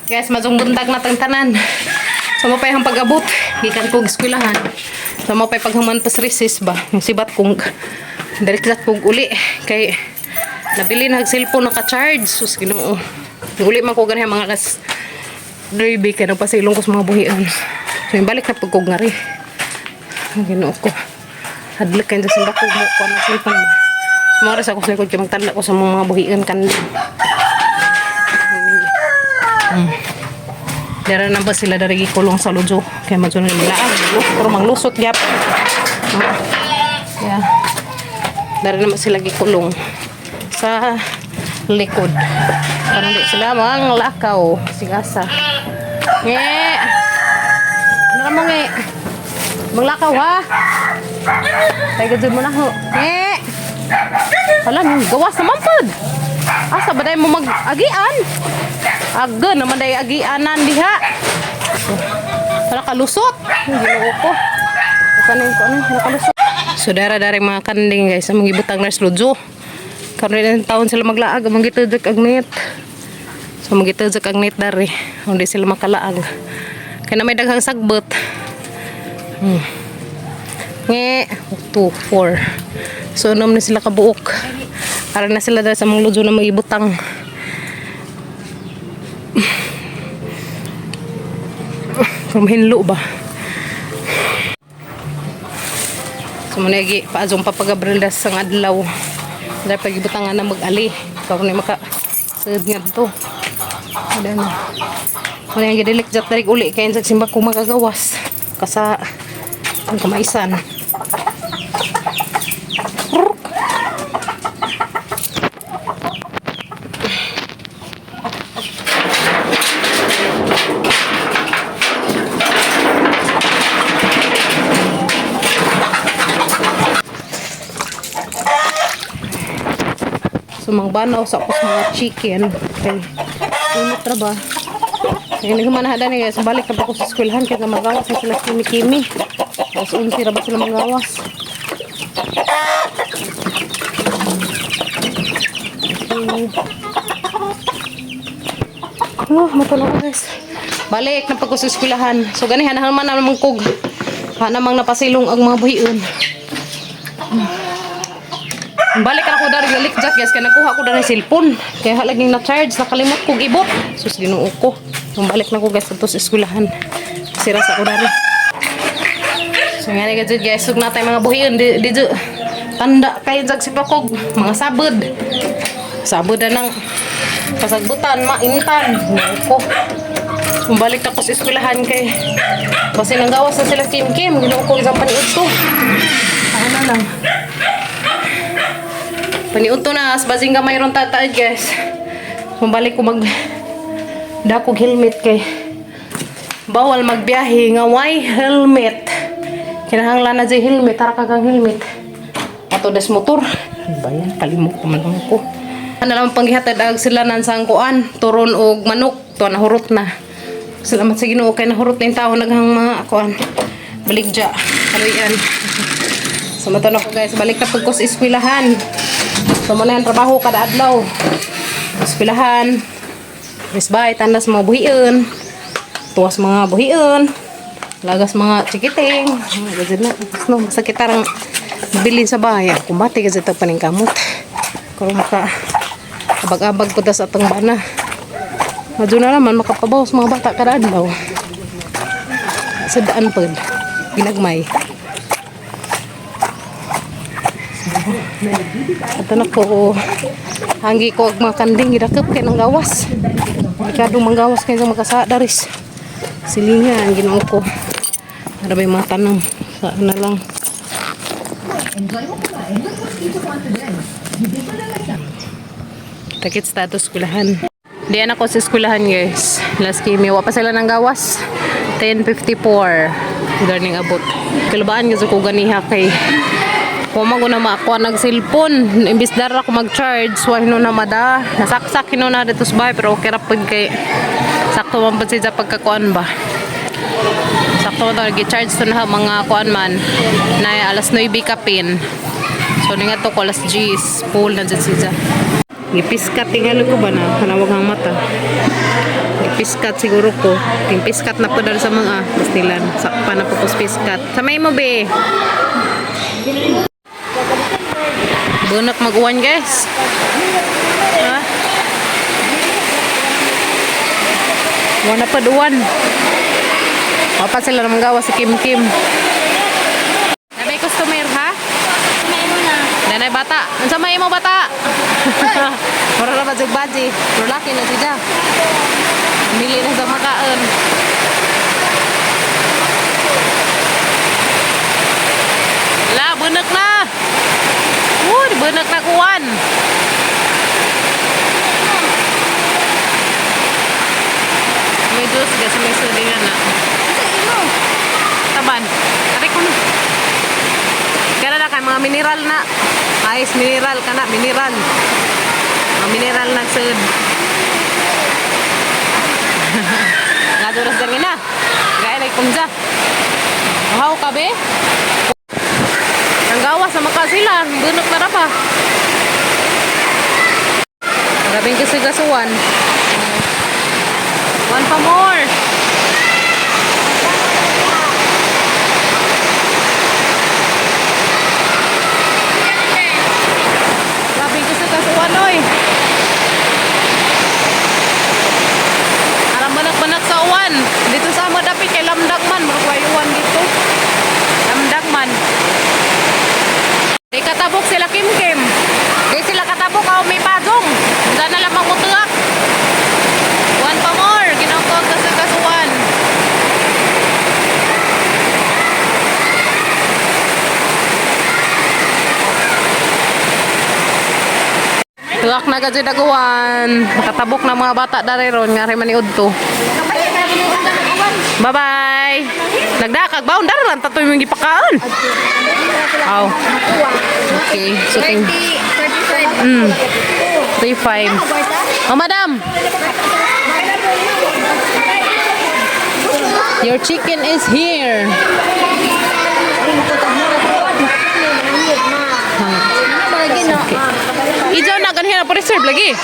Guys, mazong buntag na tanan. So mo pa yung pag-abot, gikan kog eskwelahan. So mo pa paghuman pas recess ba, yung sibat kong direkta kog uli kay nabili na cellphone naka-charge. Sus Ginoo. Uli man ko ganyan mga kas drive kay nagpasilong ko sa mga buhian. So yung balik na pag kog ngari. Ginoo ko. Hadlok kayo sa bako mo ko na cellphone ba. Sumaras ako sa likod kay magtanda ko sa mga buhian kanila. Dara na ba sila dari kulong sa lujo kaya madyo na nilaag pero manglusot gyap. Yeah. Dara na sila gikulong sa likod para di sila mang lakaw sigasa. Nge. Ano mo nge? Manglakaw ha. Tay gud mo na ho. Nge. Hala nung gawas naman pod. Asa ba day mo mag-agian? Aga naman day agianan diha. Wala kalusot. Ginoo ko. Kanin ko ano, nakalusot. So dara-dara mga kanding guys, ang gibutang nurse Lujo. Karon taon sila maglaag, magitudok ang net. So magitudok ang net dari, hindi sila makalaag. Kaya na may daghang sagbot. Nge, 2, 4. So nom na sila kabuok. Para na sila dahil sa mga Lujo na magibutang. Kumahinlo ba? So managi paazong papagabrildas sang adlaw. Dahil pagibutangan na mag-ali. Ikaw na makasagad nga dito. Ada na. Kung yung gidilik jat tarik uli kaya sa simba ko magagawas. Kasa ang kamaisan. So mangbanaw sa ako sa mga chicken kay init ra ba kaya nagmanahada ni guys balik na pa ako sa eskwelahan kaya magawas na sila kimi-kimi tapos unsi ra ba sila magawas matulog guys balik na pa ako sa eskwelahan so gani hanaman naman kog hanamang napasilong ang mga buhion. Balik ako dari galik jack guys kaya nakuha ko dari cellphone kaya laging na-charge nakalimot kong ibot sus Ginoo ko balik na ko guys sa eskwelahan siras ako dari so nga gadget guys sug natay mga buhiyon di tanda kay jag si pakog mga sabod na ng kasagbutan maintan ko balik ako sa eskwelahan kay kasi nanggawas na sila Kim Ginoo ko isang paniud to ano lang paniunto na as basing ka mayroon tataad guys mabalik ko mag dakog helmet kay bawal magbiyahe nga way helmet kinahanglan na dyan helmet tara kang helmet ato des motor bayan kalimok naman ko ano lang panggihatad ag sila nan sang kuan turon og manok to nahurot na salamat sa Ginoo kay nahurot na yung tao naghang mga kuan baligja kaluyan so matanong ko guys balik na pagkos eskwelahan. So muna yung trabaho kada adlaw. Eskwelahan. Risbay, tandas mga buhion. Tuwas mga buhion. Lagas mga chikiting. Gazid na. No, masakit tarang bilin sa bahay. Kumbati gazid ito paning kamot. Kung maka abag-abag po sa atong bana. Madyo na naman makapabaw sa mga bata kada adlaw. Sa daan po. Ginagmay. Ito na ko hanggi ko ang mga kanding gidakip kay nang gawas delikado manggawas kay mga kasadaris silingan Ginoo ko para may mga tanong sa na lang takit status eskwelahan diyan ako sa eskwelahan guys last kimi wa pa sila nang gawas 10:54 garning abot kalabaan gyud ko ganiha kay Kung ko na makuha nag-cellphone, imbis dara ako mag-charge, wala na mada. Nasaksak na dito sa bahay, pero okay rapid kay sakto man pa siya pagkakuan ba. Sakto man nag-charge to na mga kuan man, na alas 9 kapin. So, nga to ko alas 10, full na dyan siya. Gipis ka, tingalo ko ba na, kanawag ang mata. Piskat siguro ko. Yung piskat na po dahil sa mga pastilan. Sakpa na po po piskat. Samay mo, be. Bunak mag-uwan, guys. Ha? Wala pa duwan. Wapa sila naman gawa si Kim Kim. Nabay customer, ha? Samay mo na. Nanay bata. Ang samay mo, bata? Mura na baji. Pero laki na siya. Mili na sa makaan. La, bunak na. Bunak na kuwan. May juice kasi may sulingan na. Taban. Tarik ko na. Kaya na kay mga mineral na. Ice mineral ka na. Mineral. Mga mineral na sud. Nga duras dangin na. Gaya na ikumja. Mahaw ka be? Ang gawa sa makasila. Bunok na rapa. Grabing kasi-gasuan. One pa more. Grabing kasi-gasuan, oy. Alam banak-banak sa uwan. Dito sa madapit kay Lamdagman. Maragwayuan dito. Lamdagman. Di katabok sila Kim Kim. Di sila katabok ako may padong. Diyan na lamang mutuak. One pa more. Ginangkog sa kasuan. Tuwak na gadyo daguan. Nakatabok na mga bata dari ron. Nga rin maniud to. Bye-bye. Nagdakag baon daro lang tatoy mong gipakaan. Aw. Okay, so 35. 35. Oh, madam. Your chicken is here. Ijaw na ganyan na reserve lagi.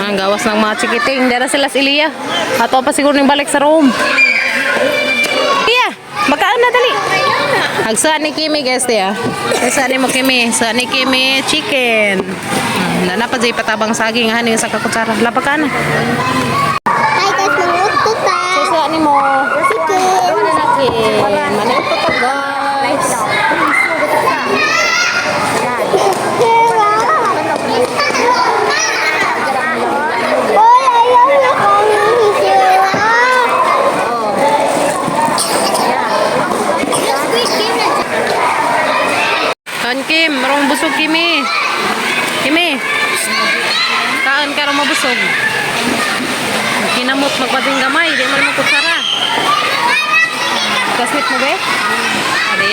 Ang gawas ng mga chikiting. Dara sila sa Iliya. Ato pa siguro yung balik sa room. Iya, makaan na dali. Agsa ni Kimi guys ya. Agsa ni mo Kimi. Sa ni Kimi chicken. Nana pa jay patabang saging haning sa kakutsara. Lapa ka na. Hi guys, mangutot ta. Sa ni mo. Chicken. Manito to guys. Hoy, ayaw na kong hisira. Kan Kim, marong busog Kimi. Kimi. Kaan ka rong mabusog. Kinamot magpading gamay, di mo naman kutsara. Kasmit mo be? Adi.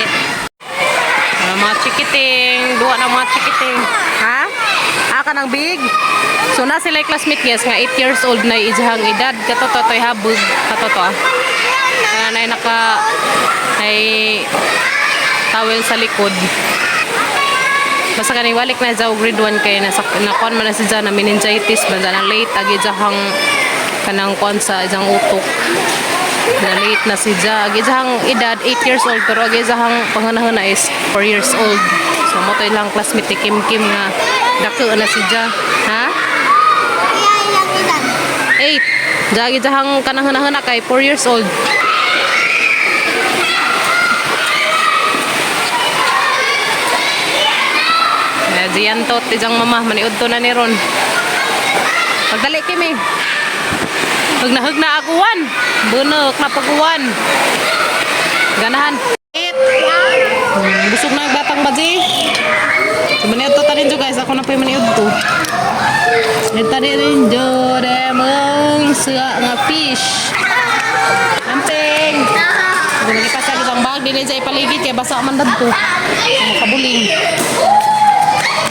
Mga chikiting, duwa na mga chikiting. Ha? Aka ng big. So na sila classmate guys nga 8 years old na ijahang edad. Katoto to'y habog. Katoto ah. Kaya na naka ay towel sa likod. Basta kaning walik na jaw grade 1 kay nakuan man na si Jana meningitis banda na late agi jahang kanang kuan sa ijang utok. Na late na si Ja. Agi jahang edad 8 years old pero agi jahang panganahon na is 4 years old. So mo toy lang classmate ni Kim Kim nga dako na si Ja. Ha? Ilang edad? 8. Jagi jahang kanahon na kay 4 years old. Diyan to, tijang mama, maniud to na ni Ron. Pagdali kimi. Pag nahug na aguwan. Bunok na paguwan. Ganahan. Busog na yung batang baji. So, maniud to tanin jo guys. Ako na po yung maniud to. Maniud tanin jo. Demong siya nga fish. Amping. Kung ipasag isang bag, din sa ipaligid kaya basa man dad to. Kabuling.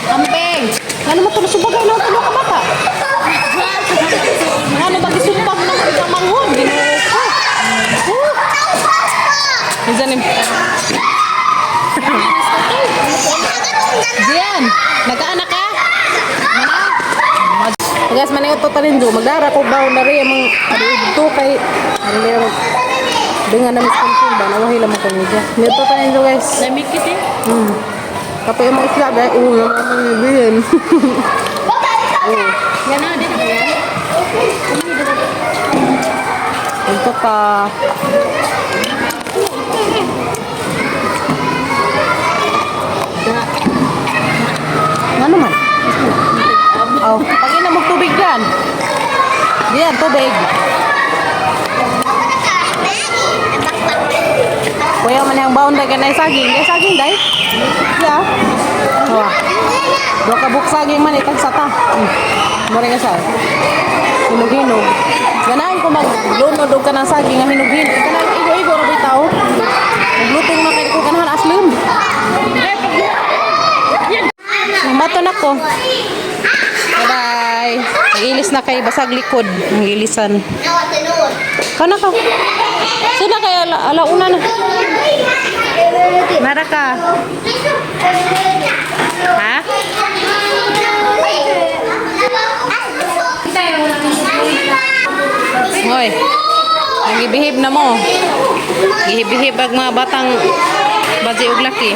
Ampeng! Ano mo ito nasubagay na ito ka bata? Ano ba gisubag na ito manghon? Ginuko! Diyan yung... Diyan! Nagkaanak ka? Mana? Guys, ni ito tanin do magdara ko baw na rin amang ito kay ano rin dengan namin sa ba nawahi lamang ko niya. Nito tanin do guys. Namikit eh. Kapag yung mga isla dahil naman yun. Yan na, din ako yan. Ito pa. Ano man? Oh, pag-ina mo tubig yan. Diyan, tubig. Kuya man yung baon dahil ka na saging. Kaya saging dahil. Yeah. Oh. Dua ka buk saging man itang sata. Mari ka sa. Hinog-hinog. Ganahan ko maglunod o ka ng saging nga hinog-hinog. Ganahan igo-igo na bitaw. Naglutong na kayo ko ganahan aslim. Mato na ko. Bye-bye. Nag-ilis na kay basag likod. Nag-ilisan. Kana ka. Sina kaya alauna na. Mara ka. Ha? Hoy. Nagibihib na mo. Gihibihib ang mga batang baji ug laki.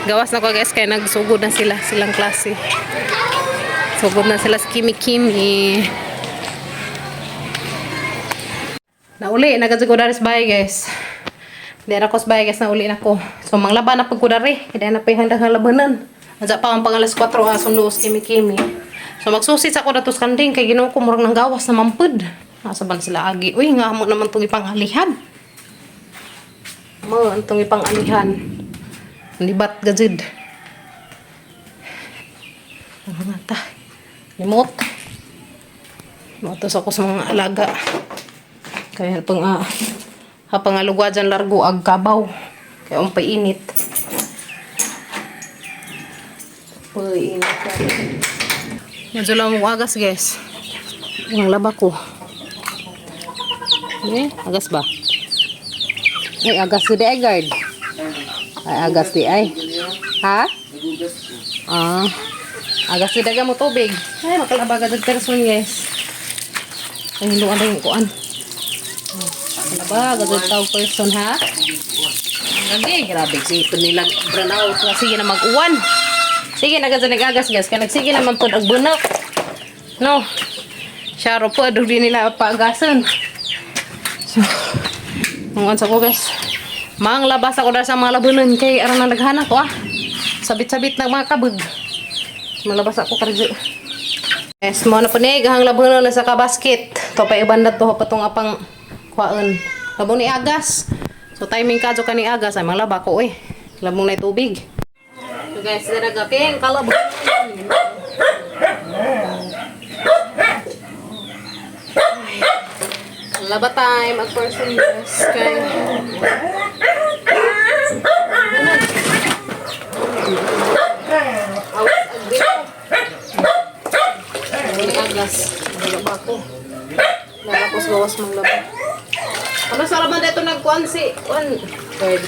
Gawas na ko guys kay nagsugod na sila silang klase. Sugod na sila sa kimi-kimi. Nauli nagadto dari sa bahay guys. Di na ko sa bahay guys nauli na ko. So manglaban na pag ko dari. Kaya na pa handang labanan. Adja pa ang pangalas 4 sundo sa kimi-kimi. So magsusi sa ko dato sa kanding kay Ginoo ko murag nang gawas na mampud. Nasa ban sila agi. Uy nga mo naman tong ipangalihan. Mo antong ipangalihan. Libat gajid. Ano nga ta? Limot. Matos ako sa mga alaga. Kaya hapang alugwa dyan largo ag kabaw. Kaya umpay init. Uy, init. Medyo lang mo agas guys. Ang laba ko. Eh, agas ba? Eh, agas di ay guard. Ay, agas di ay. Ha? Agas di daga mo tubig. Ay, makalabaga dyan person guys. Ay, hiluan rin yung kuan. Makalabaga dyan tawag person ha? Lagi, grabe. Ito nila branaw. Sige na mag-uwan. Sige na dyan nag-agas guys. Kaya nagsige naman po agbunak. No. Syaro po. Doon nila paagasan. So, mga sa ko guys. Mang labas ako dahil sa mga labunan kay arang na naghana ko sabit-sabit ng mga kabud. Malabas ako karigyo. Yes, mo na po niya gahang labunan na sa kabasket. To pa ibanda to patong apang kuan. Labong ni agas. So timing kadyo ka ni agas ay malaba ko labong na tubig. So guys, daragaping kalabog. Laba time at person guys. Kay awas agbi ko. May agas. Malaba ko. Lalakos bawas manglaba. Ano sa laban dito nagkuhan si third.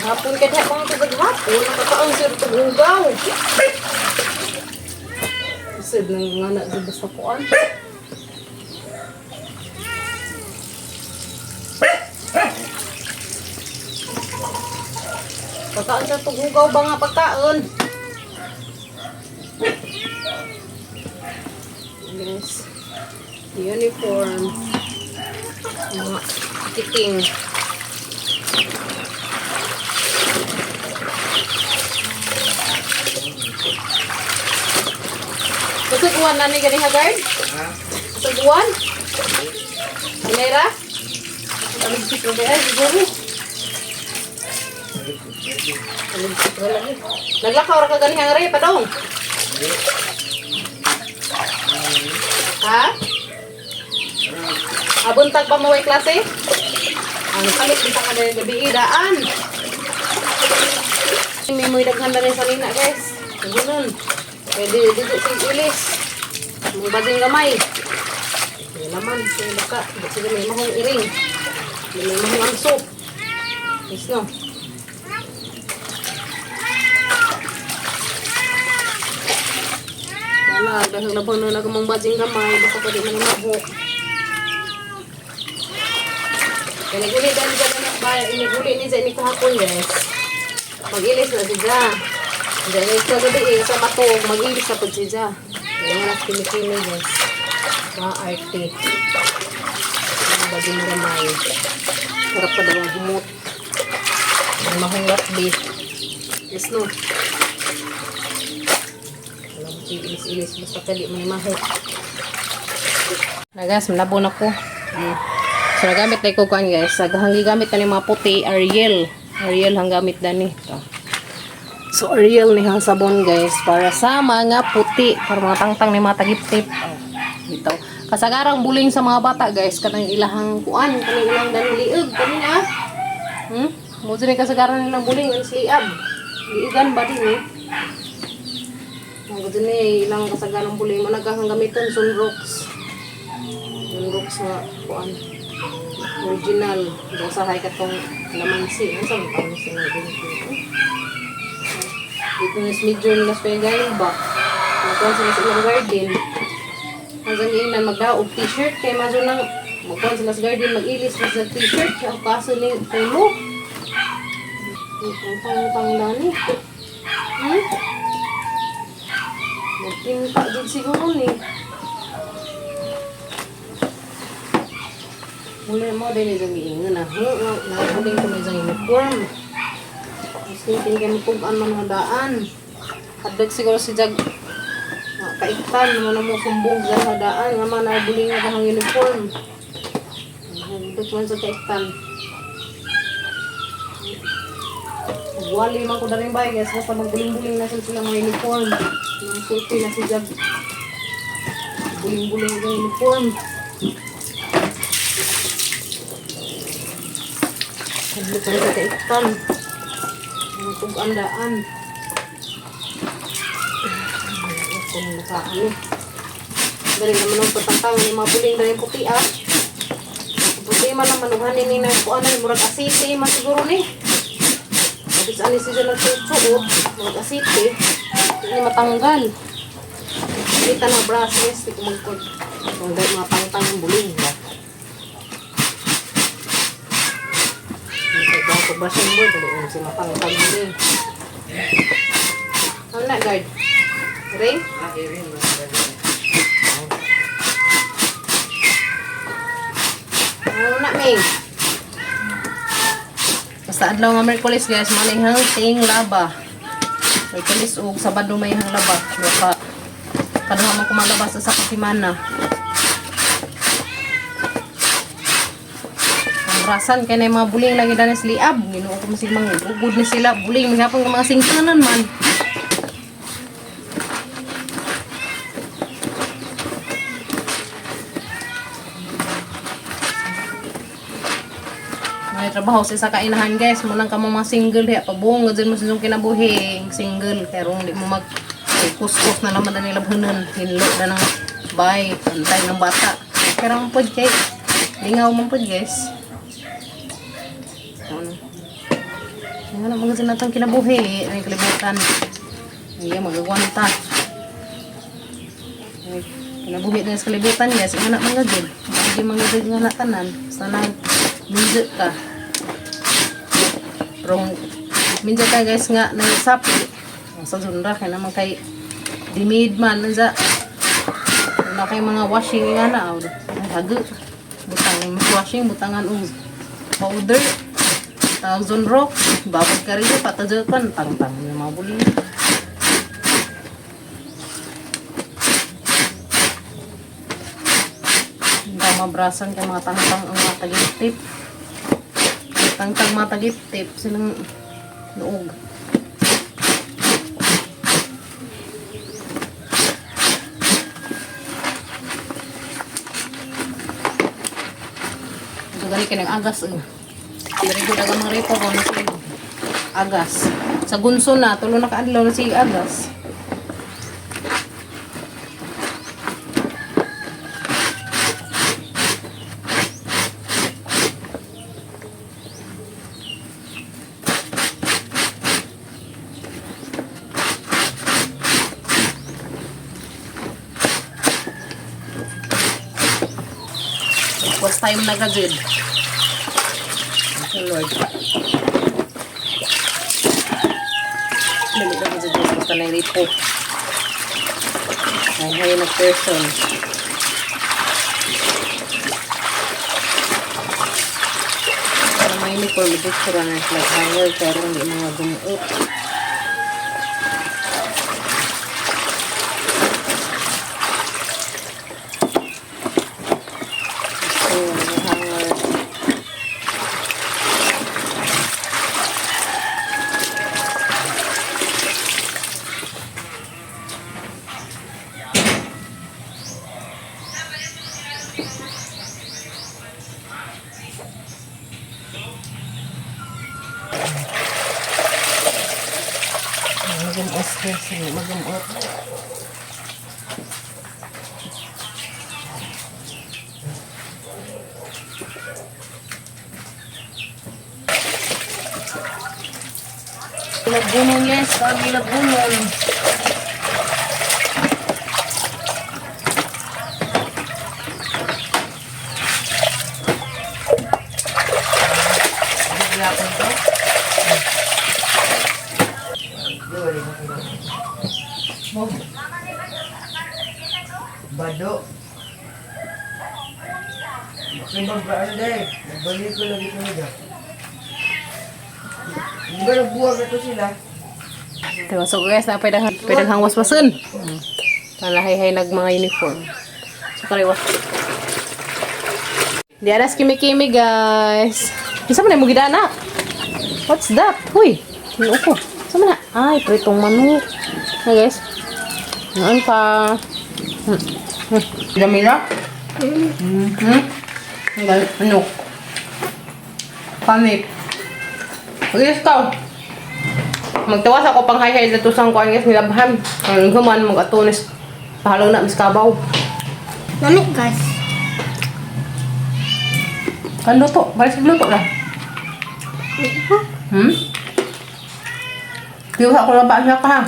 Hapon ka dito pang tubig hapon. Nakakaang sir tugugaw. Sid nang nga na di basta kuhan. Pagkaan sa tugugaw ba nga pagkaan? Yes. Uniform. Mga kiting. Susuguan na ni gani Haggard? Susuguan? Sinera? Aligpit na ba? Siguro. Aligpit na lagi. Naglakaw ra ka gani hangari pa dong? Ha? Abuntag pa maway klase? Ang kalit kita ka na gabi idaan. May muy daghan na rin sa lina guys. Ganun. Pwede dito si ilis. Mga baging gamay. May laman. May baka. Sige may mahong iring. May mahong ang soup. Yes no. Wala, dahil labang na nagamang bajing gamay, baka pa di man maho. Iniguli dahil dyan na nakbaya, iniguli ni Zay ni kahapon guys. Mag-ilis na siya. Diyan na ito gabi sa matog, mag-ilis na po siya. Yan nga nakikini guys. Mga arte. Mga bajing gamay. Sarap pa daw ang humot. Ang mahungat beef. Yes no. Alam mo ilis-ilis. Basta kali may maho. Na guys, malabo na ko. So nagamit na ko kuan guys. Hanggang gamit na ni mga puti. Ariel. Ariel hang gamit na ni. So Ariel ni hang sabon guys. Para sa mga puti. Para mga tangtang ni mga tagip-tip. Ito. Kasagarang buling sa mga bata guys. Kanang ilahang kuan. Kanang ilang daniliig. Kanina. Mo din kasagaran nilang buling. Ang siliab. Liigan ba din eh. Ang din eh. Ilang kasagarang buling. Managahang gamiton. Sunrocks. Sunrocks nga kuan. Original. Dasahay ka tong lamansi. Ang saan pa nyo dito? Dito na medyo nila sa galing ba? Magkuhan sila sa ilang garden. Hanggang yun na magdaog t-shirt. Kaya maso nang magkuhan sila sa garden. Mag-ilis sila sa t-shirt. Kaya ang kaso ni pulo. Ang pang-dani. Magtinta din siguro ni. Muli mo din itong iingan na. Nakabuling ko na isang uniform. Mas tingin kayo pugaan man mga daan. Hadag siguro si Jag. Kaiktan naman mo sumbong sa hadaan. Nga man nakabuling na kahang uniform. Hadag man sa kaiktan. Wali man ko na rin ba guys. Kapag magbuling-buling na sila mga uniform. Nang sulti na si Jag. Buling-buling na uniform. Hadlok na sa kaiktan. Ang tug-andaan. Kung nakaano. Dali naman ang patantang ng mga buling na yung puti ah. Puti man ang manuhanin ni na kuan ay murag asite man siguro ni. Tapos ani siya nagsusuot, murag asite. Hindi matanggal. Kita na brushless, di ko magkod. Mga pangtang ng buling ba. Ako brushing board, dali mo siya mapangtang buling. Ano na guard? Ring? Ring. Ano na, Ming? Basta adlaw nga Merkulis guys, manihang ting laba. Merkulis o Sabado may hang laba. Baka kaduha man kumalabas sa kasimana. Ang rasan kaya na yung mga buling lagi danis liab. Ginoo ko masig mga ugod ni sila. Buling, maghapon ka mga singkanan man. May trabaho sa kainahan guys, munang ka mga single diha pabuong gadyan mo sa kinabuhi single kaya rong di mo mag kuskus na naman na nila buhanan hinlo na ng bay antay ng bata kaya ang pod kay lingaw mong pod guys yan na mga sinatang kinabuhi ay kalibutan iya magagwanta ay kinabuhi na sa kalibutan guys nga na mga gid hindi mga gid nga na tanan sana minjit ka rong minjit ka guys nga nagsapi sa sunra kaya naman kay dimid man nandiya na kay mga washing nga na ay hago butang washing butangan powder tawag rock babad ka rin patajakan tang-tang yung mga buling mabrasan ka mga tangtang ang mga tagip-tip tangtang mga tagip-tip silang noog so gani ka agas dari ko dagang mga repo ko na si agas sa gunso na tulo na kaadlaw na si agas Was time na gagid. Okay, Lord. Dali na gagid. Basta na yung ripo. Ay, hay na person. Para may uniform, ito sura na flag hanger, pero hindi mga gumuot. So, may hanger. Mag-umot kasi, mag-umot. Lagunon, yes, kami lagunon. Bigyan ko ito. Bado. Makinig ba ano dahil? Nagbalik ko lagi ko nila. Hindi ba nagbuwag ito sila? Diba, so guys, na pwedeng hangwas-wasun. Palahay-hay nag mga uniform. So kariwa. Di aras kimi-kimi guys. Isa man na mo gidana. What's that? Huy, tinuo ko. Isa man na? Ay, pritong manok. Na guys. Noon pa. Damila? Manok. Panit. Mag-ilis ka. Magtawas ako pang hay-hay na tusang ko ang nilabhan. Ang human, mag-atunis. Pahalong na, miskabaw. Lamig guys. Kan luto, balik sa luto lah. Kiusa ko na ba siya ka ha?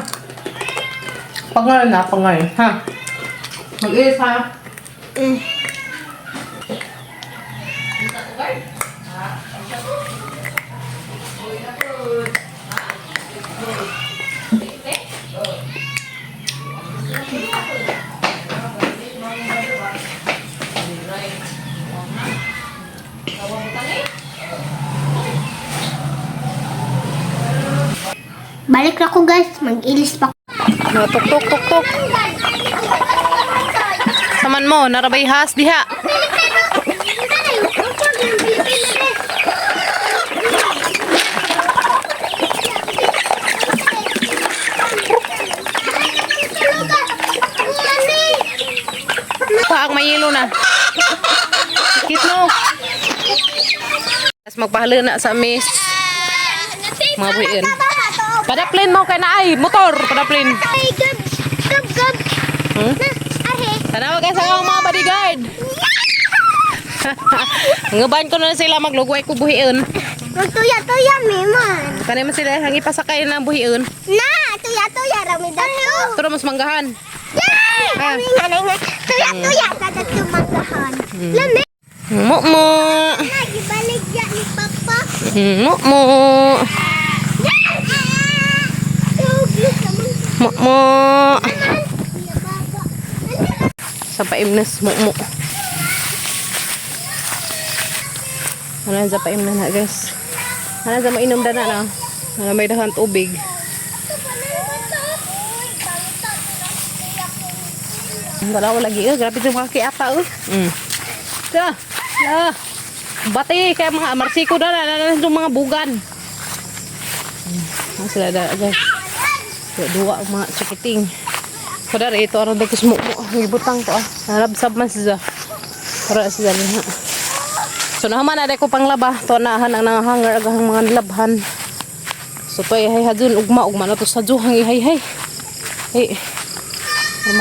Pangal na, pangal. Ha? Mag-iis ha? Balik na ko guys. Mag-ilis pa. No, tuk tuk tuk tuk. Saman mo, narabay has diha. Paang mayilo na. Sikit no. Mas magpahalo na sa miss. Mabuin. Padaplin mo kay na ay motor, padaplin. Ay, gab. Gab, gab. Ahe. Tanawa guys ang mga bodyguard. Ngaban ko na sila maglugway ko buhion. Magtuya-tuya, Miman. Kanay man sila ang ipasakay na buhion. Na, tuya-tuya, rami dato. Turo mas manggahan. Yay! Rami nga na nga. Tuya-tuya, dadat tumagahan. Lamig. Mo mo. Nagibalik yan ni Papa. Mo mo. Mo mo. Sa paimnas mo mo. Ano sa paimnas na guys. Ano sa mainom na na. Ano may dahan tubig. Dalawa lagi grabe yung mga kiapa Ito. Bati kaya mga marsiko na yung mga bugan. Sila da guys. Dua mga chikiting. Padar ito aron dito mo gibutang to Nalabsab man siya. Para siya niya. So naman ada ko panglaba to nahan ang nangahanger agang mga labhan. So to ay hadun ugma na to sa juhang hay. Hey.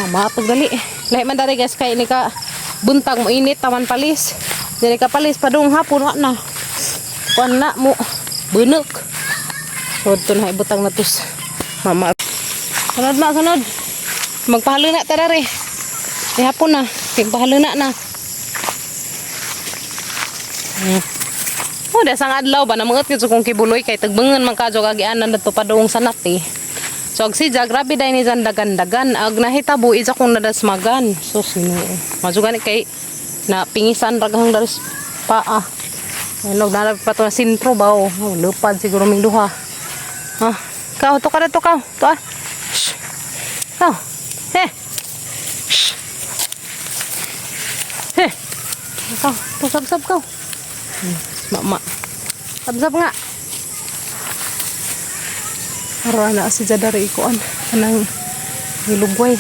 Matog dali. Lahi man dari guys kay ni ka buntag mo init taman palis. Dili ka palis padung hapon wa na. Kuan na mo bunuk. So to na ibutang na tus. Mama. Sunod ma sunod. Magpahalo na tara re. Di hapon na. Magpahalo na. Oh, dasang adlaw ba namangat gyud kung kibuloy kay tagbengan man kadyo kagianan dito padung sa nati. So ag sidya grabe dai ni dagan-dagan ag nahitabo isa kung nadasmagan. So sino majugan kay na pingisan raghang daris paa. Ano na pa to na sintro ba oh. Lupad siguro ming duha. Ha, kau to kada to kau. To ah. Shh. Kau. He. Shh. He. Kau, to sab-sab kau. Mama. Sab-sab nga. Para na si Jadari ikuan kanang hilugway.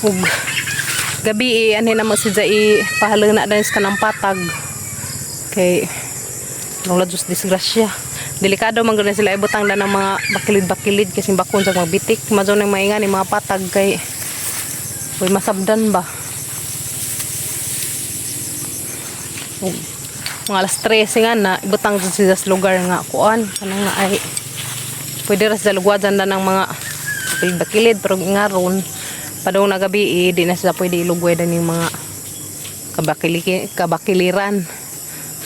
Ug gabi ani na mo si Jai pahalang na danis kanang patag. Kay wala just disgrasya. Delikado man gud sila ibutang na ng mga bakilid-bakilid kasi bakon sa magbitik. Majo nang maingan ni mga patag kay uy masabdan ba. Ug mga alas 13 nga na ibutang sa lugar nga kuan kanang nga ay pwede ras dalugwadan na ng mga bakilid pero ngaron padung na gabi di na sila pwede ilugway dan yung mga kabakiliran.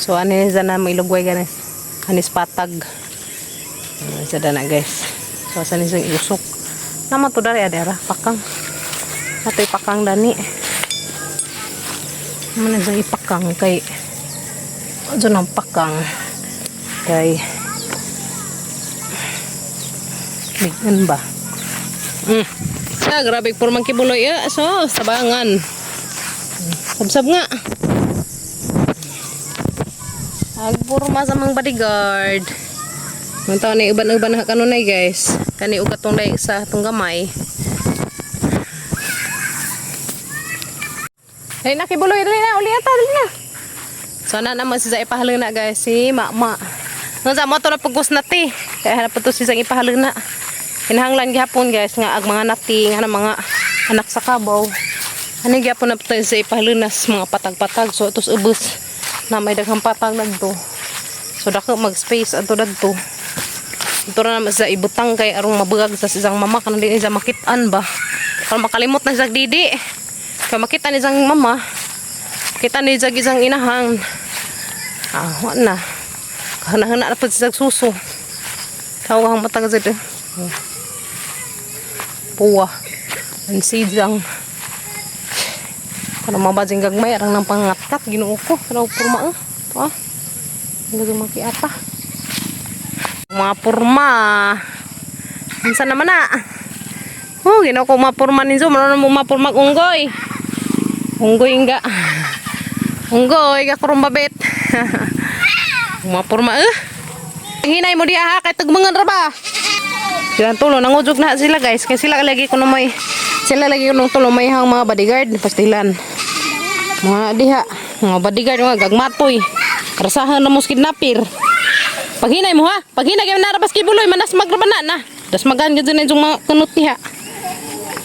So ano na na mailugway ganis anis patag. Isa na guys. So sa nisang iusok. Nama to dari adera pakang. Atoy pakang dani. Mana sa ipakang kay ajo nang pakang kay bigan ba? Grabe por man kibuloy so sabangan. Sabsab nga. Agpurma sa mga bodyguard. Ang taon ni uban-uban na kanunay guys. Kani ugat tong dai sa tong gamay. Hey nakibuloy dali na uli ata dali na. So na naman si sa ipahalang na guys si mama. Nung sa motor na pagkus nati. Kaya hanap to si sa ipahalang na. Hinahanglan gihapon guys nga ag mga nati nga mga anak sa kabaw. Ani gihapon na to sa ipahalunas mga patag-patag so tos ubos na may daghang patag nagto. So dako mag-space ato dadto. Ito na naman sa ibutang kay arong mabugag sa isang mama kanang di sa makitaan ba. Kung makalimot na sa didi. Kaya makita ni isang mama. Kita ni sa isang inahang. Wala na. Kahana-hana na po sa suso. Tawag ang matag sa ito. Puwa ang sidang kana mabajing gagmay arang nang pangatkat Ginoo ko kana purma to ang makiata mga purma minsan naman na Ginoo ko mapurma ninyo mano mo mapurma unggoy nga unggoy ka kurong babet mapurma hinay mo diha kay tagmangan ra ba. Sila tulo nangudog na sila guys kasi sila lagi ko may tulo may hang mga bodyguard pastilan mga diha mga bodyguard mga gagmatoy rasahan na mo kidnapper paghinay mo ha paghinay kay narabas kibuloy manas magrabana na das magan gyud na yung mga kunot diha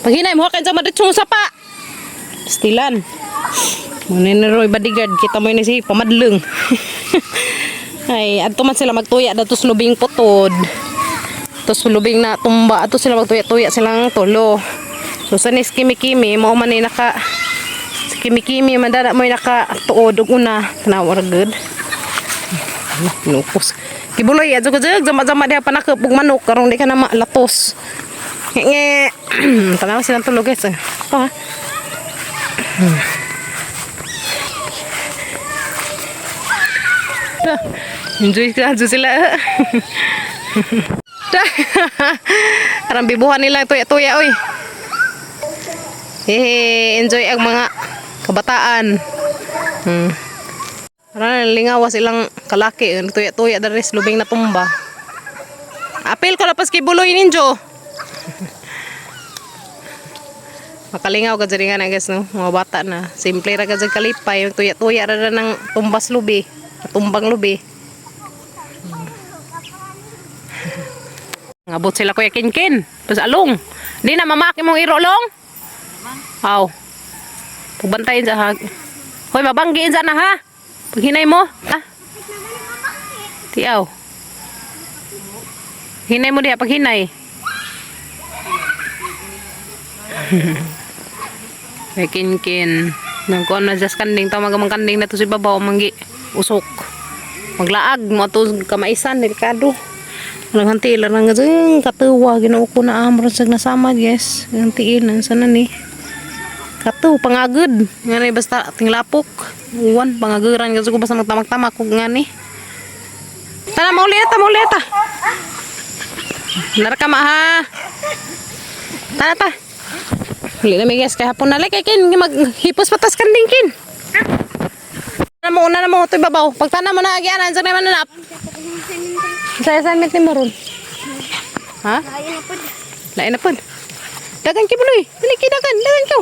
paghinay mo ha kay sa maditsong sapa pastilan Muniniroy bodyguard kita mo ni si pamadleng ay adto man sila magtuya datos lubing putod. Tapos lubing na tumba. Ato sila magtuya-tuya silang tulo. So sa nis kimi-kimi. Mao man ay naka. Sa kimi-kimi. Mandana mo ay naka-tuod. Ug una. Tanawar good. Nukos. Kibuloy. Adjog-adjog. Zama-zama diha panakap. Ug manok. Karong di ka na malatos. Nge. Tanawa silang tulo guys. Ito ha. Enjoy sila. Karang bibuhan nila tuya-tuya oy. Enjoy ang mga kabataan. Karang lingawas ilang kalaki tuya-tuya daris lubing na tumba. Apil ko lapas kibuloy ninjo. Makalingaw ka dyan nga guys no. Mga bata na. Simple ra ka dyan kalipay. Yung tuya-tuya ra ng tumbas lubi. Tumbang lubi. Ngabot sila kuya Kinkin. Tapos along. Di na mamaki mong irolong. Aw. Pagbantayin sa hag. Hoy mabanggiin sa na ha. Paghinay mo. Ha? Tiaw. Hinay mo diha paghinay. Kuya Kinkin. Nang kuan na just kanding. Tawag mang kanding na to si babaw manggi. usok. Maglaag mo to kamaisan delikado. Naghantila nang gazing katuwa ginoo ko na amron sag nasama guys. Gantiin ang sana ni. Katu pangagud ngani basta tinglapok. Uwan pangaguran gaso ko basta magtamag-tama ko ngani. Tara mo ulit ta. Naraka ma ha. Tara ta. Huli na may guys kahapon na kay kin maghipos patas kanding kin. Una na mo ito ibabaw. Pagtana mo na agyan, ansa naman nanap. Sa assignment ni Maron. Ha? Lain na po. Dagan ki buloy. Dali ki dagan ka.